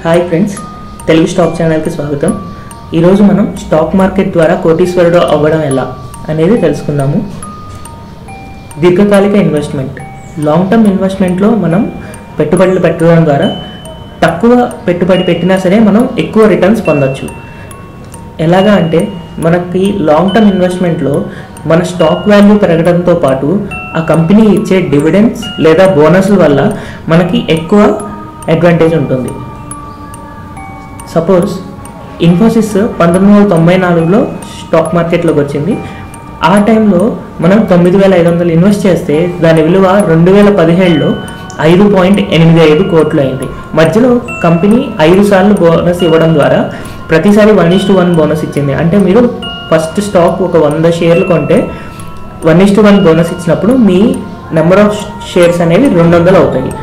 Hi friends, Telugu stock ఛానల్కి స్వాగతం. ఈరోజు మనం స్టాక్ మార్కెట్ ద్వారా కోటీశ్వరుడు అవ్వడం ఎలా అనేది తెలుసుకుందాము. దీర్ఘకాలిక ఇన్వెస్ట్మెంట్, లాంగ్ టర్మ్ ఇన్వెస్ట్మెంట్లో మనం పెట్టుబడులు పెట్టడం ద్వారా తక్కువ పెట్టుబడి పెట్టినా సరే మనం ఎక్కువ రిటర్న్స్ పొందొచ్చు. ఎలాగా అంటే మనకి లాంగ్ టర్మ్ ఇన్వెస్ట్మెంట్లో మన స్టాక్ వాల్యూ పెరగడంతో పాటు ఆ కంపెనీ ఇచ్చే డివిడెండ్స్ లేదా బోనస్ల వల్ల మనకి ఎక్కువ అడ్వాంటేజ్ ఉంటుంది. సపోజ్ ఇన్ఫోసిస్ 1994లో స్టాక్ మార్కెట్లోకి వచ్చింది. ఆ టైంలో మనం 9,500 ఇన్వెస్ట్ చేస్తే దాని విలువ 2017లో 5.85 కోట్లు అయింది. మధ్యలో కంపెనీ 5 సార్లు బోనస్ ఇవ్వడం ద్వారా ప్రతిసారి 1:1 బోనస్ ఇచ్చింది. అంటే మీరు ఫస్ట్ స్టాక్ ఒక 100 షేర్లు కొంటే 1:1 బోనస్ ఇచ్చినప్పుడు మీ నెంబర్ ఆఫ్ షేర్స్ అనేవి 200 అవుతాయి.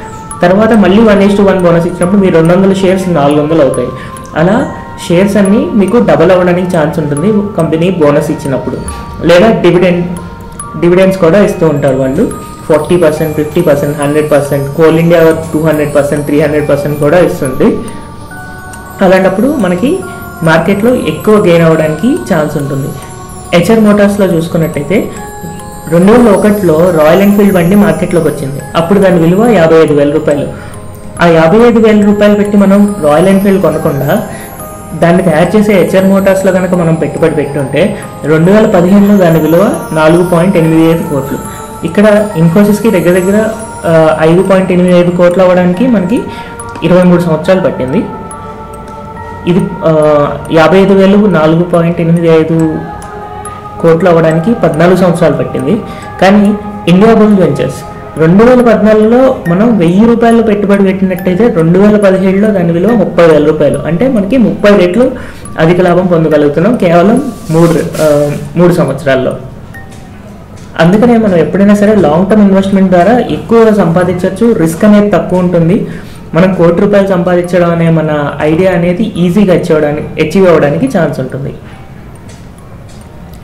తర్వాత మళ్ళీ 1:1 బోనస్ ఇచ్చినప్పుడు మీ 200 షేర్స్ 400 అవుతాయి. అలా షేర్స్ అన్నీ మీకు డబల్ అవ్వడానికి ఛాన్స్ ఉంటుంది కంపెనీ బోనస్ ఇచ్చినప్పుడు. లేదా డివిడెండ్స్ కూడా ఇస్తూ ఉంటారు వాళ్ళు. 40%, 50%, 100%, కోల్ ఇండియా 200%, 300% కూడా ఇస్తుంది. అలాంటప్పుడు మనకి మార్కెట్లో ఎక్కువ గెయిన్ అవ్వడానికి ఛాన్స్ ఉంటుంది. హెచ్ఆర్ మోటార్స్లో చూసుకున్నట్టయితే 2001లో రాయల్ ఎన్ఫీల్డ్ బండి మార్కెట్లోకి వచ్చింది. అప్పుడు దాని విలువ 55,000 రూపాయలు. ఆ 55,000 రూపాయలు పెట్టి మనం రాయల్ ఎన్ఫీల్డ్ కొనకుండా దాన్ని తయారు చేసే హెచ్ఆర్ మోటార్స్లో కనుక మనం పెట్టుబడి పెట్టుంటే 2015లో దాని విలువ 4.85 కోట్లు. ఇక్కడ ఇన్ఫోసిస్కి దగ్గర 5.85 కోట్లు అవ్వడానికి మనకి 23 సంవత్సరాలు పట్టింది. ఇది 55,000 4.85 కోట్లు అవ్వడానికి 14 సంవత్సరాలు పట్టింది. కానీ ఇండియా బుల్స్ వెంచర్స్ 2014లో మనం 1,000 రూపాయలు పెట్టుబడి పెట్టినట్టయితే 2017లో దాని విలువ 30,000 రూపాయలు. అంటే మనకి 30 రెట్లు అధిక లాభం పొందగలుగుతున్నాం కేవలం 3 సంవత్సరాల్లో. అందుకనే మనం ఎప్పుడైనా సరే లాంగ్ టర్మ్ ఇన్వెస్ట్మెంట్ ద్వారా ఎక్కువ సంపాదించవచ్చు. రిస్క్ అనేది తక్కువ ఉంటుంది. మనం 1 కోటి రూపాయలు సంపాదించడం అనే మన ఐడియా అనేది ఈజీగా అచీవ్ అవ్వడానికి ఛాన్స్ ఉంటుంది.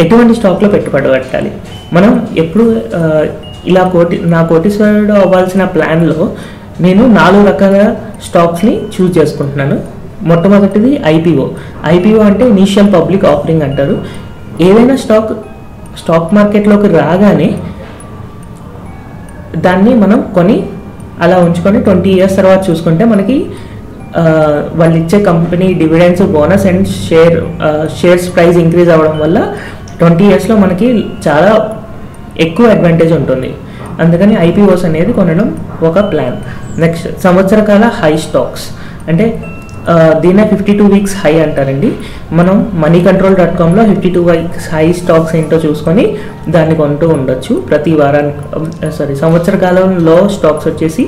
ఎటువంటి స్టాక్లో పెట్టుబడి పెట్టాలి? మనం ఎప్పుడు ఇలా కోటీశ్వరుడు అవ్వాల్సిన ప్లాన్లో నేను 4 రకాల స్టాక్స్ని చూస్ చేసుకుంటున్నాను. మొట్టమొదటిది ఐపీఓ అంటే ఇనీషియల్ పబ్లిక్ ఆఫరింగ్ అంటారు. ఏదైనా స్టాక్ మార్కెట్లోకి రాగానే దాన్ని మనం కొని అలా ఉంచుకొని 20 years తర్వాత చూసుకుంటే మనకి వాళ్ళు ఇచ్చే company dividends, bonus and shares price increase అవ్వడం వల్ల 20 yearsలో మనకి చాలా ఎక్కువ అడ్వాంటేజ్ ఉంటుంది. అందుకని ఐపీఓస్ అనేది కొనడం ఒక ప్లాన్. నెక్స్ట్ సంవత్సరకాల హై స్టాక్స్ అంటే దీన్నే 52 weeks హై అంటారండి. మనం moneycontrol.comలో 52 weeks హై స్టాక్స్ ఏంటో చూసుకొని దాన్ని కొంటూ ఉండొచ్చు. ప్రతి వారానికి సంవత్సర కాలంలో స్టాక్స్ వచ్చేసి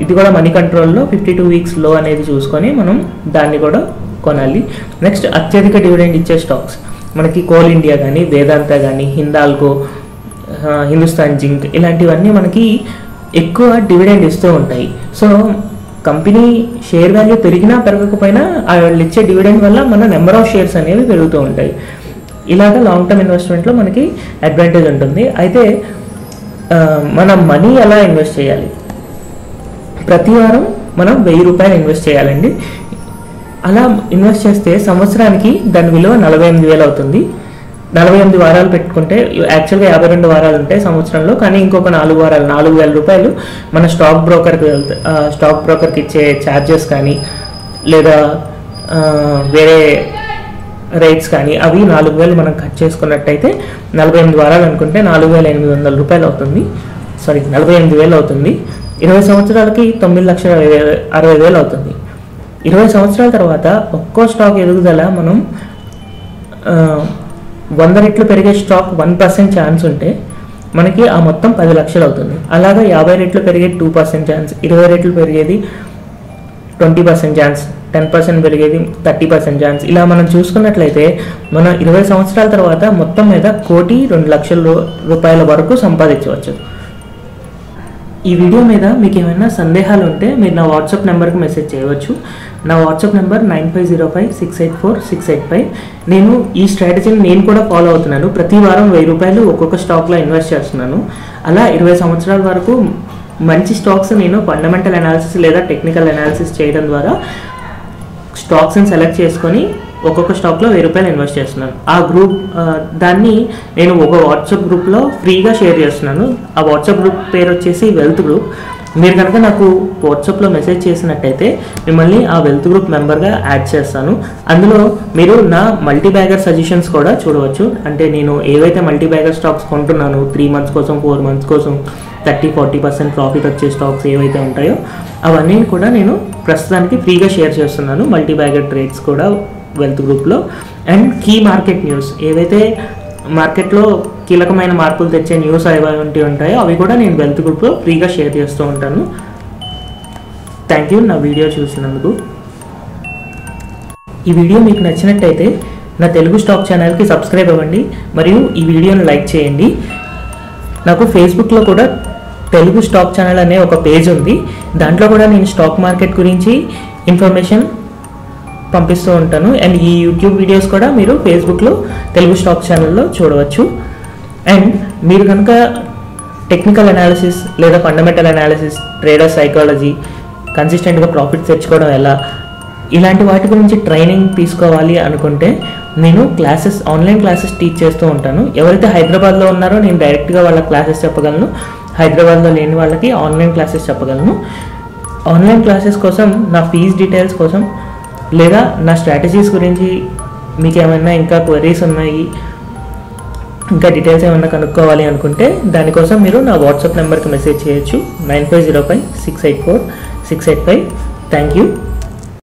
ఇది కూడా మనీ కంట్రోల్లో 52 weeks లో అనేది చూసుకొని మనం దాన్ని కూడా కొనాలి. నెక్స్ట్ అత్యధిక డివిడెండ్ ఇచ్చే స్టాక్స్ మనకి కోల్ ఇండియా కానీ, వేదాంత కానీ, హిందాల్కో, హిందుస్థాన్ జింక్ ఇలాంటివన్నీ మనకి ఎక్కువ డివిడెండ్ ఇస్తూ ఉంటాయి. సో కంపెనీ షేర్ వాల్యూ పెరిగినా పెరగకపోయినా వాళ్ళు ఇచ్చే డివిడెండ్ వల్ల మన నెంబర్ ఆఫ్ షేర్స్ అనేవి పెరుగుతూ ఉంటాయి. ఇలాగ లాంగ్ టర్మ్ ఇన్వెస్ట్మెంట్లో మనకి అడ్వాంటేజ్ ఉంటుంది. అయితే మనం మనీ ఎలా ఇన్వెస్ట్ చేయాలి? ప్రతి వారం మనం 1,000 రూపాయలు ఇన్వెస్ట్ చేయాలండి. అలా ఇన్వెస్ట్ చేస్తే సంవత్సరానికి దాని విలువ 48,000 అవుతుంది. 48 వారాలు పెట్టుకుంటే యాక్చువల్గా 52 వారాలు ఉంటాయి సంవత్సరంలో. కానీ ఇంకొక 4 వారాలు 4,000 రూపాయలు మన స్టాక్ బ్రోకర్కి ఇచ్చే ఛార్జెస్ కానీ లేదా వేరే రేట్స్ కానీ అవి 4,000 మనం కట్ చేసుకున్నట్టయితే 48 వారాలు అనుకుంటే 4,800 రూపాయలు అవుతుంది. 48,000 అవుతుంది. 20 సంవత్సరాలకి 9,60,000 అవుతుంది. 20 సంవత్సరాల తర్వాత ఒక్కో స్టాక్ ఎదుగుదల మనం 100 రెట్లు పెరిగే స్టాక్ 1% ఛాన్స్ ఉంటే మనకి ఆ మొత్తం 10 లక్షలు అవుతుంది. అలాగా 50 రెట్లు పెరిగే 2% ఛాన్స్, 20 రెట్లు పెరిగేది 20% ఛాన్స్, 10% పెరిగేది 30% ఛాన్స్. ఇలా మనం చూసుకున్నట్లయితే మన 20 సంవత్సరాల తర్వాత మొత్తం మీద 1,02,00,000 రూపాయల వరకు సంపాదించవచ్చు. ఈ వీడియో మీద మీకు ఏమైనా సందేహాలు ఉంటే మీరు నా వాట్సాప్ నెంబర్కి మెసేజ్ చేయవచ్చు. నా వాట్సాప్ నెంబర్ 9505684685. నేను ఈ స్ట్రాటజీని నేను కూడా ఫాలో అవుతున్నాను. ప్రతి వారం 1,000 రూపాయలు ఒక్కొక్క స్టాక్లో ఇన్వెస్ట్ చేస్తున్నాను. అలా 20 సంవత్సరాల వరకు మంచి స్టాక్స్ నేను ఫండమెంటల్ అనాలిసిస్ లేదా టెక్నికల్ అనాలిసిస్ చేయడం ద్వారా స్టాక్స్ని సెలెక్ట్ చేసుకొని ఒక్కొక్క స్టాక్లో ₹1000 ఇన్వెస్ట్ చేస్తున్నాను. ఆ గ్రూప్ దాన్ని నేను ఒక వాట్సాప్ గ్రూప్లో ఫ్రీగా షేర్ చేస్తున్నాను. ఆ వాట్సాప్ గ్రూప్ పేరు వచ్చేసి వెల్త్ గ్రూప్. మీరు కనుక నాకు వాట్సాప్లో మెసేజ్ చేసినట్టయితే మిమ్మల్ని ఆ వెల్త్ గ్రూప్ మెంబర్గా యాడ్ చేస్తాను. అందులో మీరు నా మల్టీ బ్యాగర్ సజెషన్స్ కూడా చూడవచ్చు. అంటే నేను ఏవైతే మల్టీ బ్యాగర్ స్టాక్స్ కొంటున్నాను 3 months కోసం 4 months కోసం 30-40% ప్రాఫిట్ వచ్చే స్టాక్స్ ఏవైతే ఉంటాయో అవన్నీ కూడా నేను ప్రస్తుతానికి ఫ్రీగా షేర్ చేస్తున్నాను. మల్టీ బ్యాగర్ ట్రేడ్స్ కూడా వెల్త్ గ్రూప్లో. అండ్ కీ మార్కెట్ న్యూస్ ఏవైతే మార్కెట్లో కీలకమైన మార్పులు తెచ్చే న్యూస్ ఏవంటి ఉంటాయో అవి కూడా నేను వెల్త్ గ్రూప్లో ఫ్రీగా షేర్ చేస్తూ ఉంటాను. థ్యాంక్ యూ నా వీడియో చూసినందుకు. ఈ వీడియో మీకు నచ్చినట్టయితే నా తెలుగు స్టాక్ ఛానల్కి సబ్స్క్రైబ్ అవ్వండి మరియు ఈ వీడియోని లైక్ చేయండి. నాకు ఫేస్బుక్లో కూడా తెలుగు స్టాక్ ఛానల్ అనే ఒక పేజ్ ఉంది. దాంట్లో కూడా నేను స్టాక్ మార్కెట్ గురించి ఇన్ఫర్మేషన్ పంపిస్తూ ఉంటాను. అండ్ ఈ యూట్యూబ్ వీడియోస్ కూడా మీరు ఫేస్బుక్లో తెలుగు స్టాక్ ఛానల్లో చూడవచ్చు. అండ్ మీరు కనుక టెక్నికల్ అనాలిసిస్ లేదా ఫండమెంటల్ అనాలిసిస్, ట్రేడర్ సైకాలజీ, కన్సిస్టెంట్గా ప్రాఫిట్స్ తెచ్చుకోవడం ఎలా, ఇలాంటి వాటి గురించి ట్రైనింగ్ తీసుకోవాలి అనుకుంటే నేను ఆన్లైన్ క్లాసెస్ టీచ్ చేస్తూ ఉంటాను. ఎవరైతే హైదరాబాద్లో ఉన్నారో నేను డైరెక్ట్గా వాళ్ళ క్లాసెస్ చెప్పగలను. హైదరాబాద్లో లేని వాళ్ళకి ఆన్లైన్ క్లాసెస్ చెప్పగలను. ఆన్లైన్ క్లాసెస్ కోసం నా ఫీజ్ డీటెయిల్స్ కోసం లేదా నా స్ట్రాటజీస్ గురించి మీకు ఏమైనా ఇంకా క్వరీస్ ఉన్నాయి, ఇంకా డీటెయిల్స్ ఏమైనా కనుక్కోవాలి అనుకుంటే దానికోసం మీరు నా వాట్సాప్ నెంబర్కి మెసేజ్ చేయొచ్చు 9505684685. Thank you.